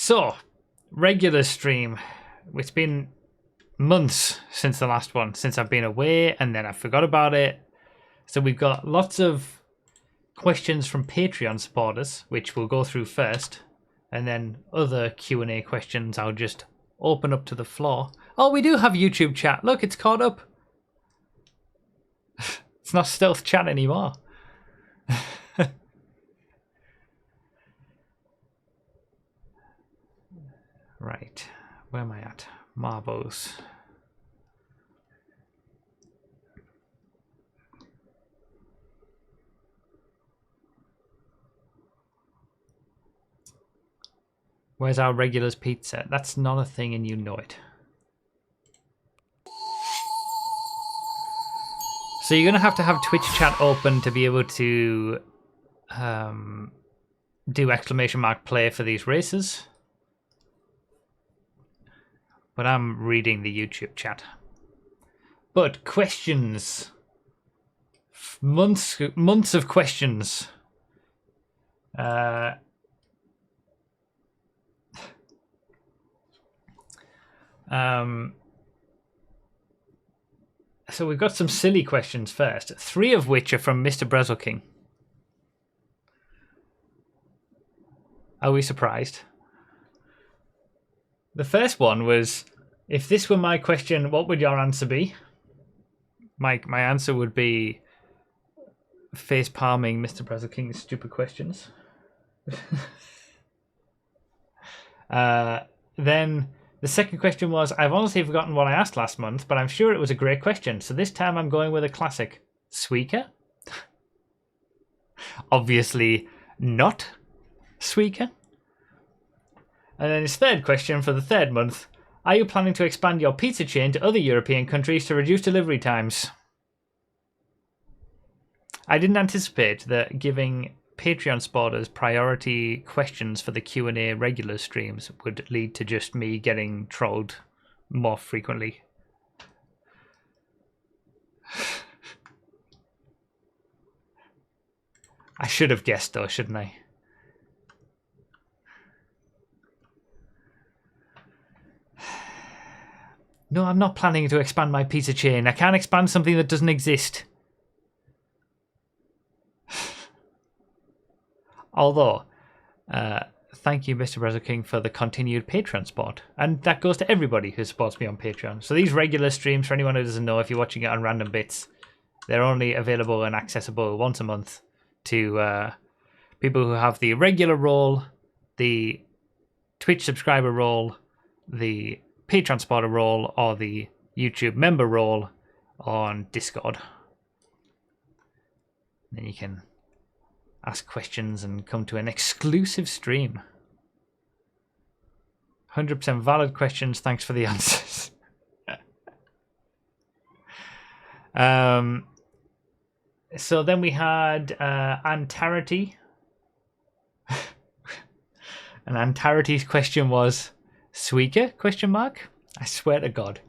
So, regular stream. It's been months since the last one, since I've been away, and then I forgot about it. So we've got lots of questions from Patreon supporters, which we'll go through first, and then other Q&A questions I'll just open up to the floor. Oh, we do have YouTube chat. Look, it's caught up. It's not stealth chat anymore. Right, where am I at? Marbles. Where's our regulars pizza? That's not a thing and you know it. So you're going to have Twitch chat open to be able to do exclamation mark play for these races. But I'm reading the YouTube chat. But questions. Months of questions. So we've got some silly questions first. 3 of which are from Mr. Broughy. Are we surprised? The first one was, if this were my question, what would your answer be? My answer would be face palming Mr. Broughy's stupid questions. Then the second question was, I've honestly forgotten what I asked last month, but I'm sure it was a great question. So this time I'm going with a classic. Suica? Obviously not Suica. And then his third question for the third month, are you planning to expand your pizza chain to other European countries to reduce delivery times? I didn't anticipate that giving Patreon supporters priority questions for the Q&A regular streams would lead to just me getting trolled more frequently. I should have guessed though, shouldn't I? No, I'm not planning to expand my pizza chain. I can't expand something that doesn't exist. Although, thank you, Mr. Broughy, for the continued Patreon support. And that goes to everybody who supports me on Patreon. So these regular streams, for anyone who doesn't know, if you're watching it on random bits, they're only available and accessible once a month to people who have the regular role, the Twitch subscriber role, the Patreon supporter role, or the YouTube member role on Discord. Then you can ask questions and come to an exclusive stream. 100% valid questions. Thanks for the answers. So then we had Antarity. And Antarity's question was, Suica? Question mark? I swear to God.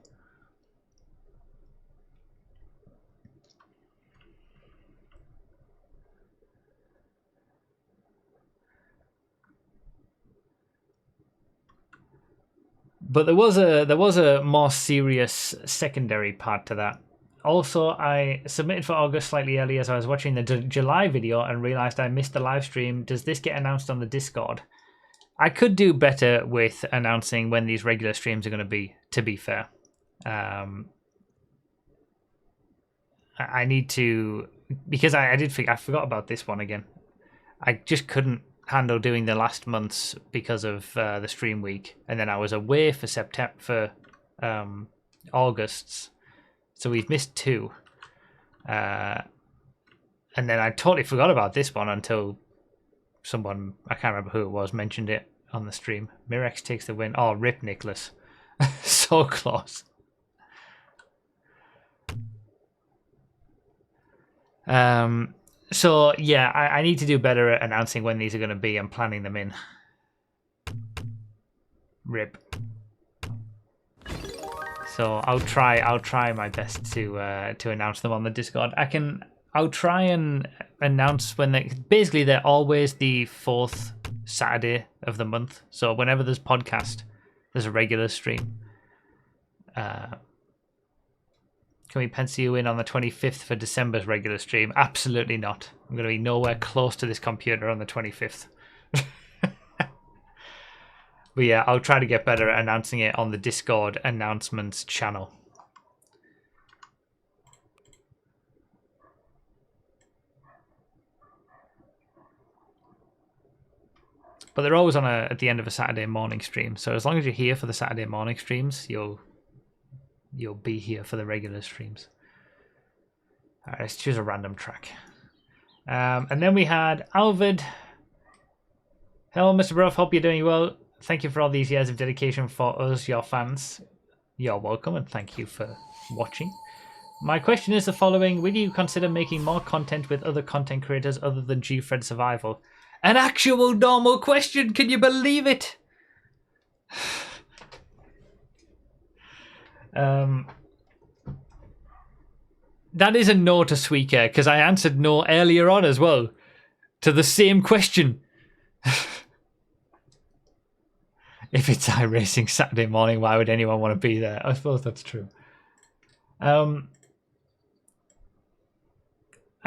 But there was a more serious secondary part to that. Also, I submitted for August slightly early as I was watching the July video and realized I missed the live stream. Does this get announced on the Discord? I could do better with announcing when these regular streams are going to be fair. I need to, because I forgot about this one again. I just couldn't handle doing the last month's because of the stream week, and then I was away for August's, so we've missed 2. And then I totally forgot about this one until someone, I can't remember who it was, mentioned it on the stream. Mirex takes the win. Oh, rip Nicholas. So close. So yeah, I need to do better at announcing when these are going to be and planning them in. Rip. So I'll try my best to announce them on the Discord. I'll try and announce when they're always the 4th Saturday of the month. So whenever there's podcast, there's a regular stream. Can we pencil you in on the 25th for December's regular stream? Absolutely not. I'm going to be nowhere close to this computer on the 25th. But yeah, I'll try to get better at announcing it on the Discord announcements channel. But they're always on at the end of a Saturday morning stream. So as long as you're here for the Saturday morning streams, you'll be here for the regular streams. All right, let's choose a random track. And then we had Alvid. Hello, Mr. Brough. Hope you're doing well. Thank you for all these years of dedication for us, your fans. You're welcome, and thank you for watching. My question is the following. Will you consider making more content with other content creators other than G-Fred Survival? An actual normal question. Can you believe it? That is a no to Sweaker, because I answered no earlier on as well to the same question. If it's iRacing Saturday morning, why would anyone want to be there? I suppose that's true. I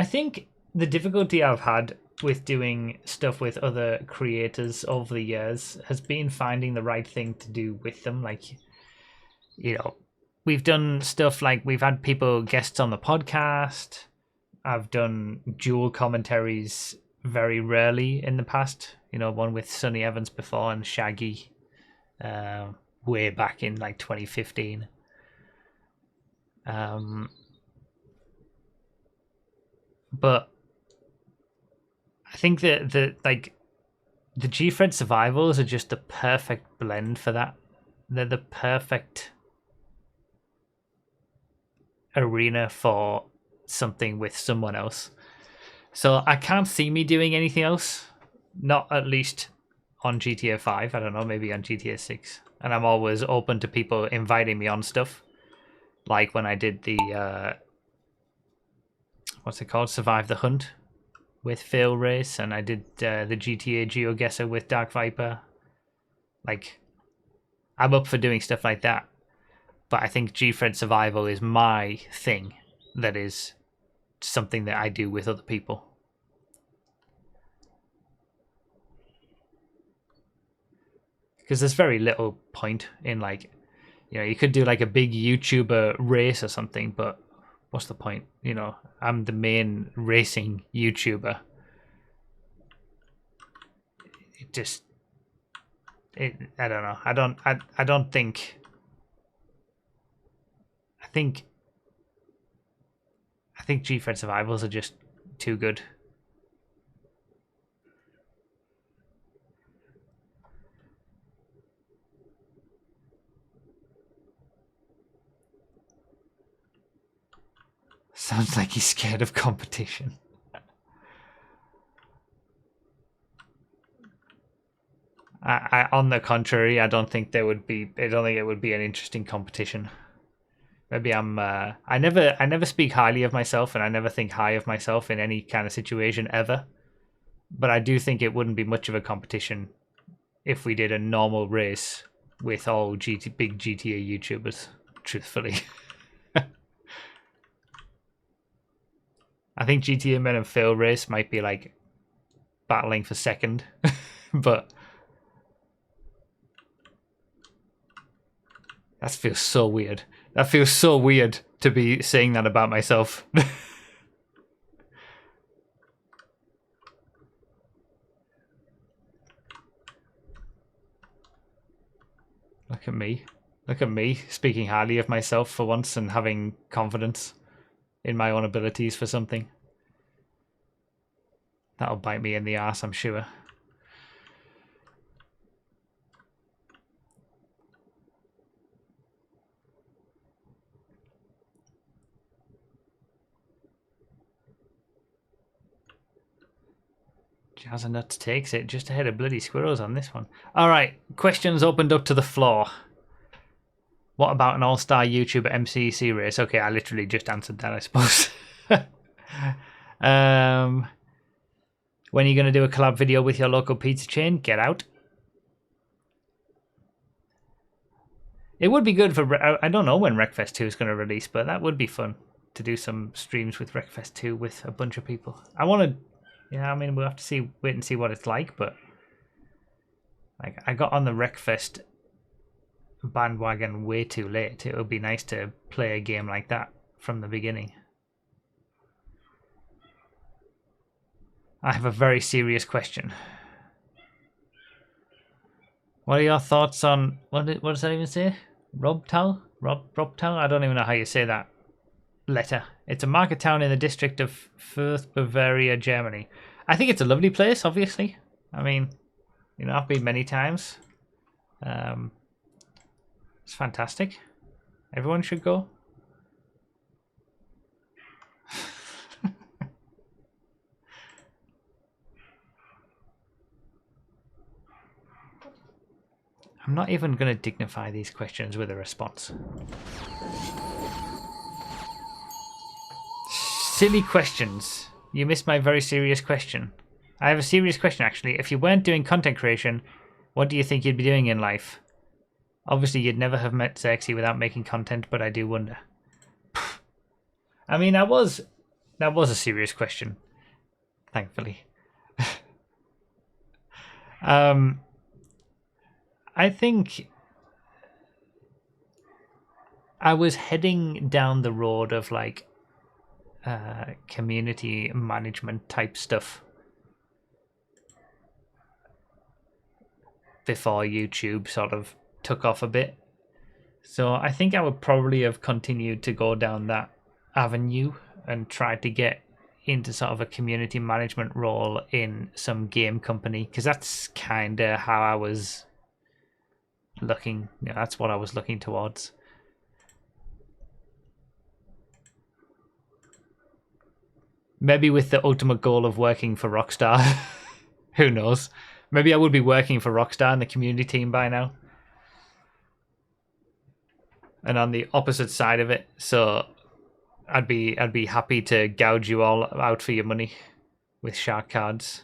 think the difficulty I've had with doing stuff with other creators over the years has been finding the right thing to do with them. Like, you know, we've done stuff like we've had people guests on the podcast. I've done dual commentaries very rarely in the past. You know, one with Sonny Evans before and Shaggy way back in like 2015. But I think that the G-Fred Survivals are just the perfect blend for that. They're the perfect arena for something with someone else. So I can't see me doing anything else. Not at least on GTA 5. I don't know, maybe on GTA 6. And I'm always open to people inviting me on stuff. Like when I did the what's it called? Survive the Hunt with Fail Race, and I did the GTA GeoGuessr with Dark Viper. Like, I'm up for doing stuff like that. But I think G-Fred Survival is my thing that is something that I do with other people. Because there's very little point in, like, you know, you could do like a big YouTuber race or something, but what's the point? You know, I'm the main racing YouTuber. I don't know. I don't think. I think G-Fred Survivals are just too good. Sounds like he's scared of competition. On the contrary, I don't think it would be an interesting competition. Maybe I never speak highly of myself, and I never think high of myself in any kind of situation ever. But I do think it wouldn't be much of a competition if we did a normal race with all big GTA YouTubers, truthfully. I think GTA Men and Fail Race might be like battling for second, but that feels so weird. That feels so weird to be saying that about myself. Look at me. Look at me speaking highly of myself for once and having confidence in my own abilities for something. That'll bite me in the ass, I'm sure. Jazza Nuts takes it just ahead of bloody Squirrels on this one. All right, questions opened up to the floor. What about an all-star YouTuber MCC race? Okay, I literally just answered that, I suppose. When are you going to do a collab video with your local pizza chain? Get out. It would be good for... I don't know when Wreckfest 2 is going to release, but that would be fun to do some streams with Wreckfest 2 with a bunch of people. I want to... Yeah, I mean, we'll have to wait and see what it's like, but... Like, I got on the Wreckfest bandwagon way too late. It would be nice to play a game like that from the beginning. I have a very serious question. What are your thoughts on... What does that even say? Robtal? Robtal? I don't even know how you say that letter. It's a market town in the district of Fürth, Bavaria, Germany. I think it's a lovely place, obviously. I mean, you know, I've been many times. It's fantastic. Everyone should go. I'm not even going to dignify these questions with a response. Silly questions. You missed my very serious question. I have a serious question, actually. If you weren't doing content creation, what do you think you'd be doing in life? Obviously, you'd never have met Xerxes without making content, but I do wonder. I mean, that was a serious question, thankfully. I think I was heading down the road of like community management type stuff before YouTube sort of took off a bit. So I think I would probably have continued to go down that avenue and tried to get into sort of a community management role in some game company, because that's kind of how I was looking. Yeah, that's what I was looking towards. Maybe with the ultimate goal of working for Rockstar. Who knows? Maybe I would be working for Rockstar in the community team by now. And on the opposite side of it, so I'd be happy to gouge you all out for your money with shark cards.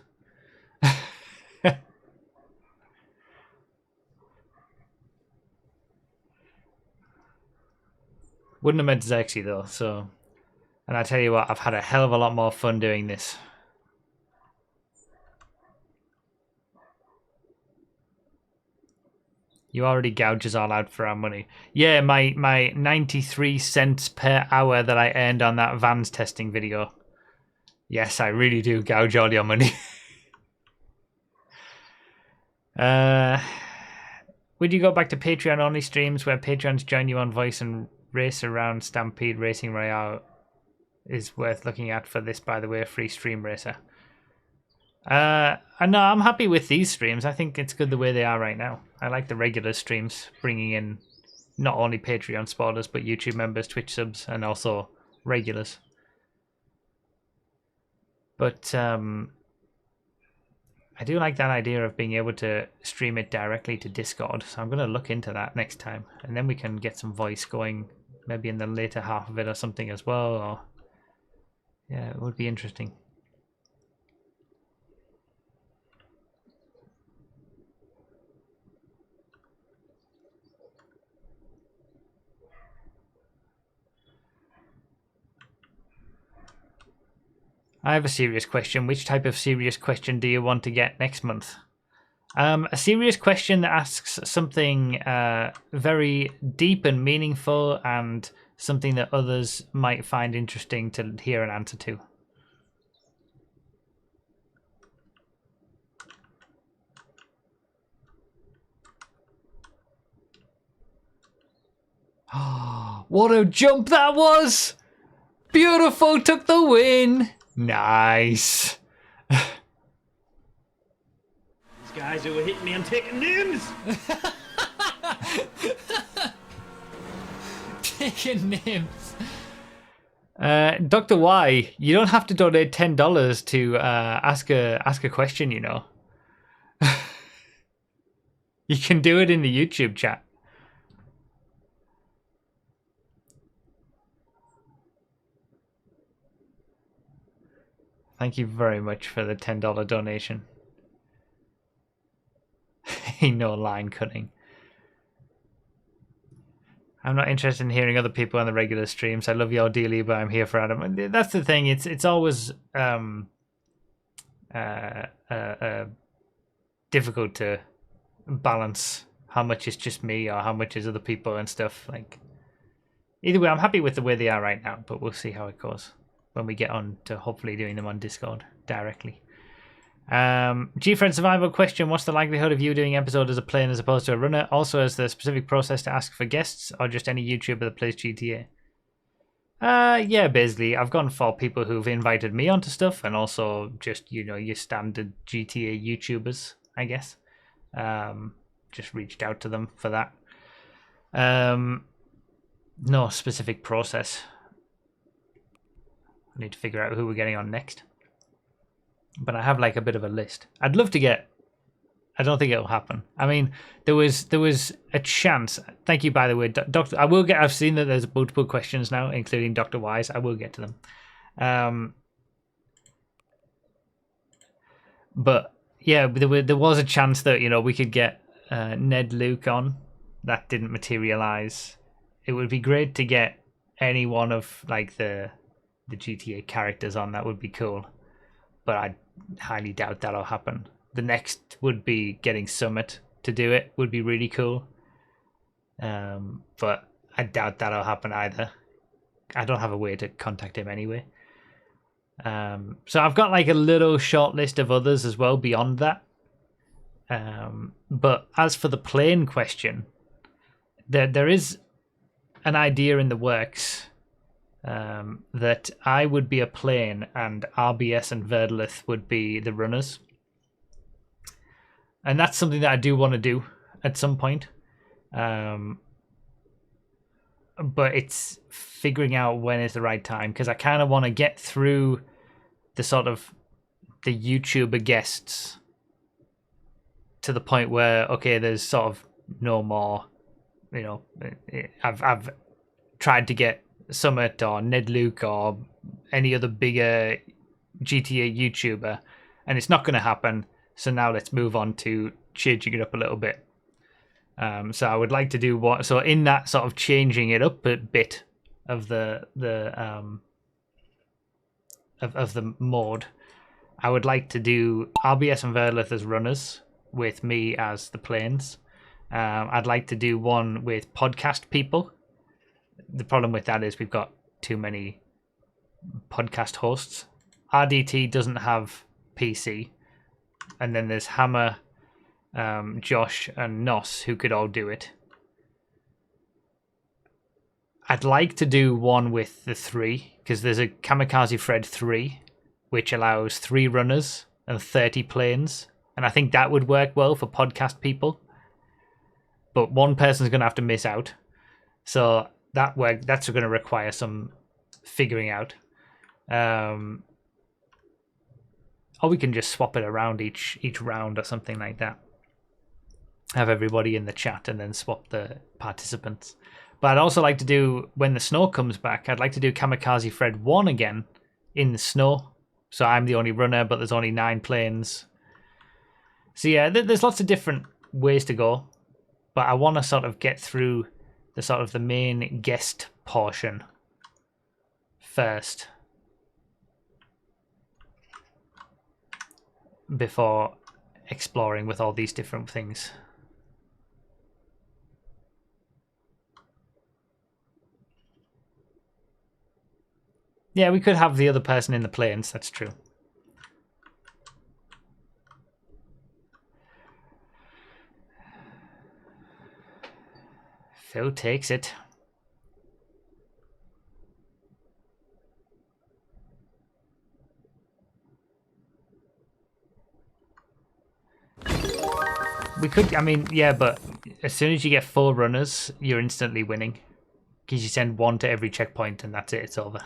Wouldn't have met Xerxes though, so... And I tell you what, I've had a hell of a lot more fun doing this. You already gouge us all out for our money. Yeah, my 93 cents per hour that I earned on that Vans testing video. Yes, I really do gouge all your money. Would you go back to Patreon only streams where patrons join you on voice and race around Stampede Racing Royale? Is worth looking at for this, by the way, free stream racer. No, I'm happy with these streams. I think it's good the way they are right now. I like the regular streams, bringing in not only Patreon supporters, but YouTube members, Twitch subs, and also regulars. But I do like that idea of being able to stream it directly to Discord, so I'm going to look into that next time. And then we can get some voice going, maybe in the later half of it or something as well. Or yeah, it would be interesting. I have a serious question. Which type of serious question do you want to get next month? A serious question that asks something very deep and meaningful, and something that others might find interesting to hear an answer to. What a jump that was! Beautiful, took the win! Nice! These guys who were hitting me, I'm taking names! Taking names. Dr. Y, you don't have to donate $10 to ask a question, you know. You can do it in the YouTube chat. Thank you very much for the $10 donation. No line cutting. I'm not interested in hearing other people on the regular streams. I love y'all dearly, but I'm here for Adam. That's the thing. It's always difficult to balance how much is just me or how much is other people and stuff. Like, either way, I'm happy with the way they are right now, but we'll see how it goes when we get on to hopefully doing them on Discord directly. G-Friend survival question: what's the likelihood of you doing episode as a player as opposed to a runner? Also, is there a specific process to ask for guests, or just any YouTuber that plays GTA? Yeah, basically, I've gone for people who've invited me onto stuff, and also just, you know, your standard GTA YouTubers, I guess. Just reached out to them for that. No specific process. I need to figure out who we're getting on next. But I have like a bit of a list. I'd love to get. I don't think it'll happen. I mean, there was a chance. Thank you, by the way, Doctor. I will get. I've seen that there's multiple questions now, including Dr. Wise. I will get to them. But yeah, there was a chance that, you know, we could get Ned Luke on. That didn't materialize. It would be great to get any one of like the GTA characters on. That would be cool. But I highly doubt that'll happen. The next would be getting Summit to do it. Would be really cool. But I doubt that'll happen either. I don't have a way to contact him anyway. So I've got like a little short list of others as well beyond that. But as for the plane question, there is an idea in the works that I would be a plane and RBS and Verdlith would be the runners. And that's something that I do want to do at some point. But it's figuring out when is the right time, because I kind of want to get through the sort of the YouTuber guests to the point where, okay, there's sort of no more, you know, I've tried to get Summit or Ned Luke or any other bigger GTA YouTuber, and it's not going to happen. So now let's move on to changing it up a little bit. So I would like to do what? So in that sort of changing it up a bit of the mode, I would like to do RBS and Verdlith as runners with me as the planes. I'd like to do one with podcast people. The problem with that is we've got too many podcast hosts. RDT doesn't have PC. And then there's Hammer, Josh, and Nos who could all do it. I'd like to do one with the 3, because there's a Kamikaze Fred 3, which allows 3 runners and 30 planes. And I think that would work well for podcast people. But one person's going to have to miss out. So that's going to require some figuring out. Or we can just swap it around each round or something like that. Have everybody in the chat and then swap the participants. But I'd also like to do, when the snow comes back, I'd like to do Kamikaze Fred 1 again in the snow. So I'm the only runner, but there's only 9 planes. So yeah, there's lots of different ways to go. But I want to sort of get through the sort of the main guest portion first, before exploring with all these different things. Yeah, we could have the other person in the planes, that's true. Phil takes it. We could, I mean, yeah, but as soon as you get 4 runners, you're instantly winning. Because you send 1 to every checkpoint and that's it, it's over.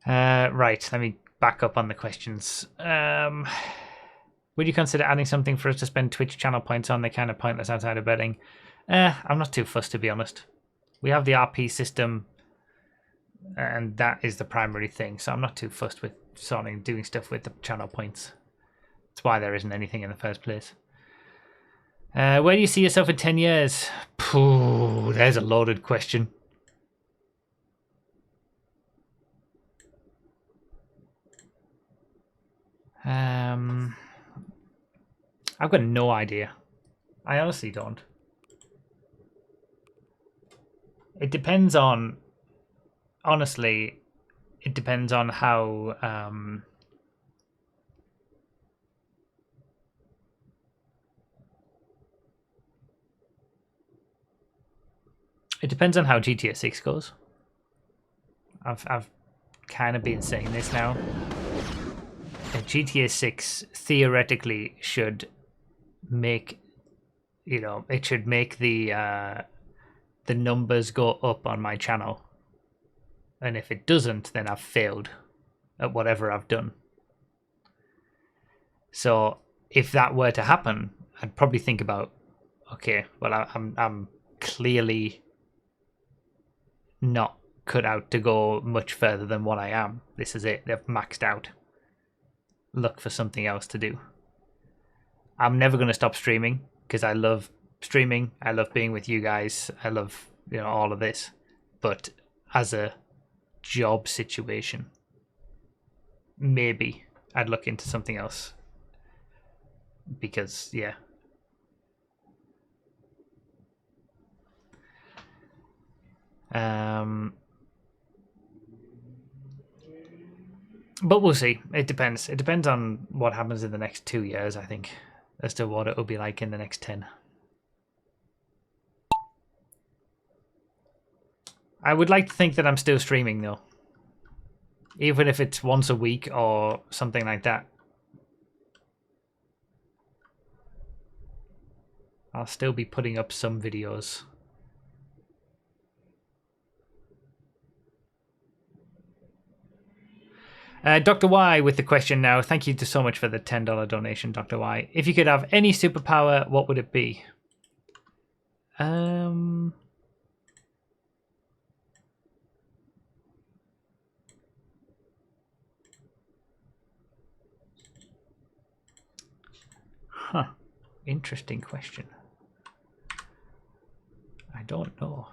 Right, let me back up on the questions. Would you consider adding something for us to spend Twitch channel points on? They're kind of pointless outside of betting. I'm not too fussed, to be honest. We have the RP system and that is the primary thing. So I'm not too fussed with doing stuff with the channel points. That's why there isn't anything in the first place. Where do you see yourself in 10 years? Pooh, there's a loaded question. I've got no idea. I honestly don't. It depends on... Honestly, it depends on how... It depends on how GTA 6 goes. I've kind of been saying this now. GTA 6 theoretically should make, it should make the numbers go up on my channel. And if it doesn't, then I've failed at whatever I've done. So if that were to happen, I'd probably think about, okay, well, I'm clearly not cut out to go much further than what I am. This is it. They've maxed out. Look for something else to do. I'm never going to stop streaming because I love streaming. I love being with you guys. I love, all of this. But as a job situation, maybe I'd look into something else. Because, yeah. But we'll see. It depends. It depends on what happens in the next 2 years, I think, as to what it will be like in the next 10. I would like to think that I'm still streaming, though. Even if it's once a week or something like that. I'll still be putting up some videos. Dr. Y with the question now. Thank you so much for the $10 donation, Dr. Y. If you could have any superpower, what would it be? Huh. Interesting question. I don't know.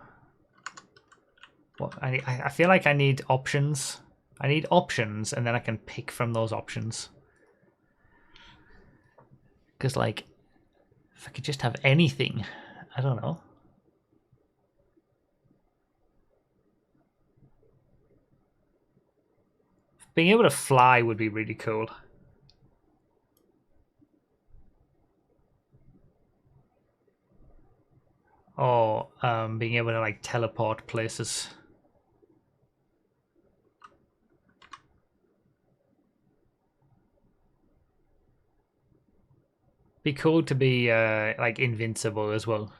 What I feel like I need options. I need options, and then I can pick from those options. Because, like, if I could just have anything, I don't know. Being able to fly would be really cool. Or being able to, like, teleport places. Be cool to be like invincible as well.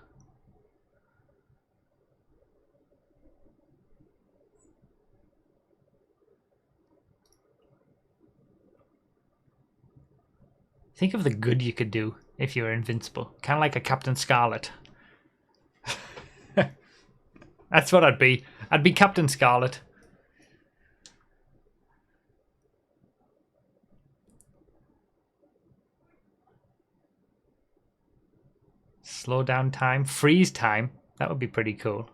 Think of the good you could do if you were invincible. Kind of like a Captain Scarlet. That's what I'd be. I'd be Captain Scarlet. Slow down time. Freeze time. That would be pretty cool.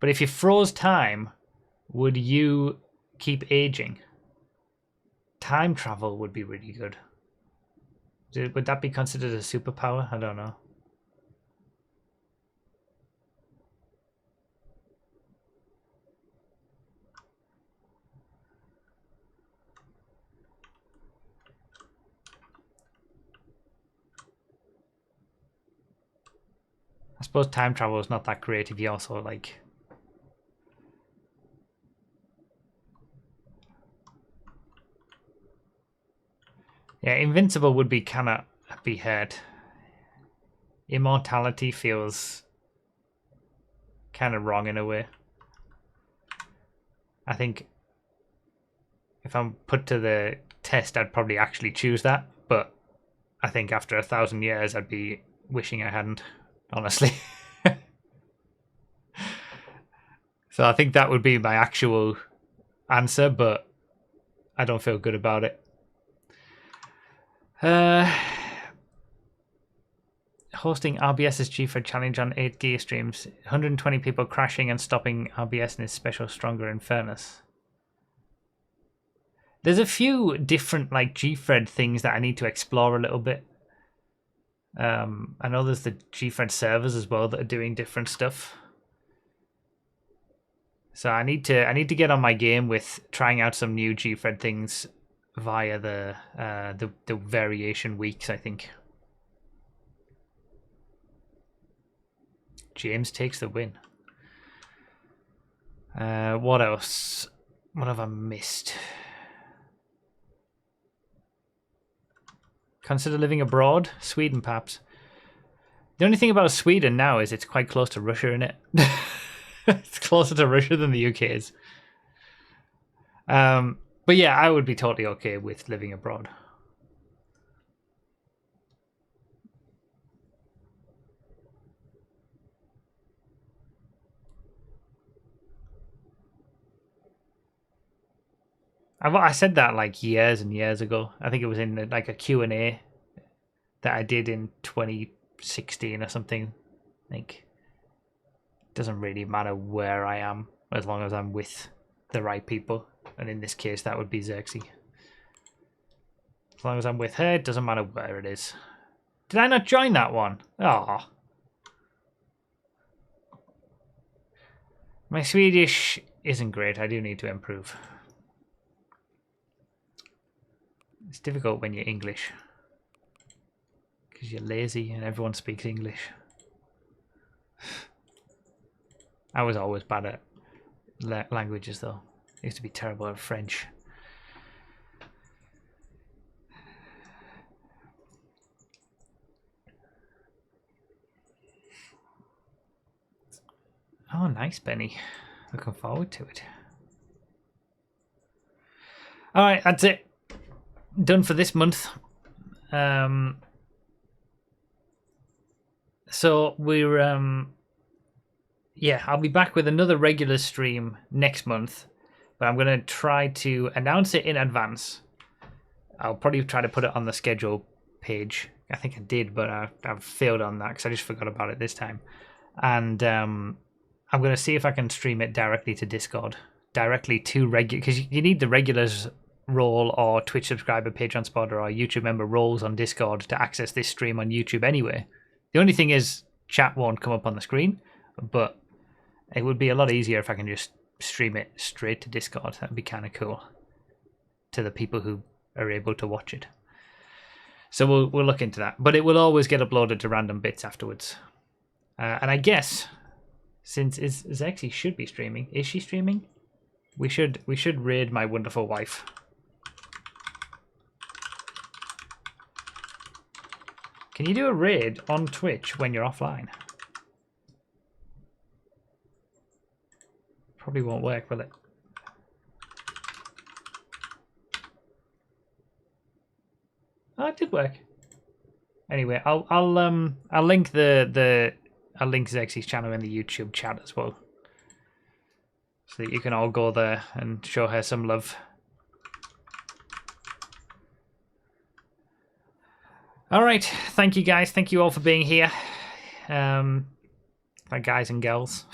But if you froze time, would you keep aging? Time travel would be really good. Would that be considered a superpower? I don't know. I suppose time travel is not that great if you also, like... Yeah, invincible would be kind of be heard. Immortality feels kind of wrong in a way. I think if I'm put to the test, I'd probably actually choose that. But I think after 1,000 years, I'd be wishing I hadn't, honestly. So I think that would be my actual answer, but I don't feel good about it. Hosting RBS's GFred challenge on 8 gear streams. 120 people crashing and stopping RBS in his special Stronger in Fairness. There's a few different like GFred things that I need to explore a little bit. I know there's the GFred servers as well that are doing different stuff. So I need to get on my game with trying out some new GFred things via the variation weeks, I think. James takes the win. What else? What have I missed? Consider living abroad? Sweden, perhaps. The only thing about Sweden now is it's quite close to Russia, isn't it? It's closer to Russia than the UK is. But yeah, I would be totally okay with living abroad. I said that like years and years ago. I think it was in like a Q&A that I did in 2016 or something. Like, it doesn't really matter where I am as long as I'm with the right people. And in this case, that would be Xerxes. As long as I'm with her, it doesn't matter where it is. Did I not join that one? Oh. My Swedish isn't great. I do need to improve. It's difficult when you're English. Because you're lazy and everyone speaks English. I was always bad at languages though. I used to be terrible at French. Oh, nice, Benny. Looking forward to it. Alright, that's it. Done for this month. So we're yeah, I'll be back with another regular stream next month, but I'm gonna try to announce it in advance. I'll probably try to put it on the schedule page. I think I did, but I've failed on that because I just forgot about it this time. And I'm gonna see if I can stream it directly to Discord, directly to regular, because you need the regulars role or Twitch subscriber, Patreon supporter, or YouTube member roles on Discord to access this stream on YouTube anyway. The only thing is chat won't come up on the screen, but it would be a lot easier if I can just stream it straight to Discord. That'd be kind of cool to the people who are able to watch it. So we'll look into that, but it will always get uploaded to Random Bits afterwards. And I guess since Xexy should be streaming, is she streaming? We should raid my wonderful wife. Can you do a raid on Twitch when you're offline? Probably won't work, will it? Oh, it did work. Anyway, I'll link I'll link Xexy's channel in the YouTube chat as well, so that you can all go there and show her some love. All right, thank you guys. Thank you all for being here, my guys and girls,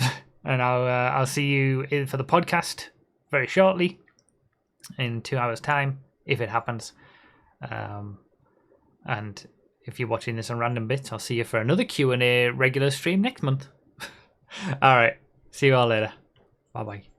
and I'll see you for the podcast very shortly, in 2 hours' time, if it happens. And if you're watching this on Random Bits, I'll see you for another Q&A regular stream next month. All right, see you all later. Bye bye.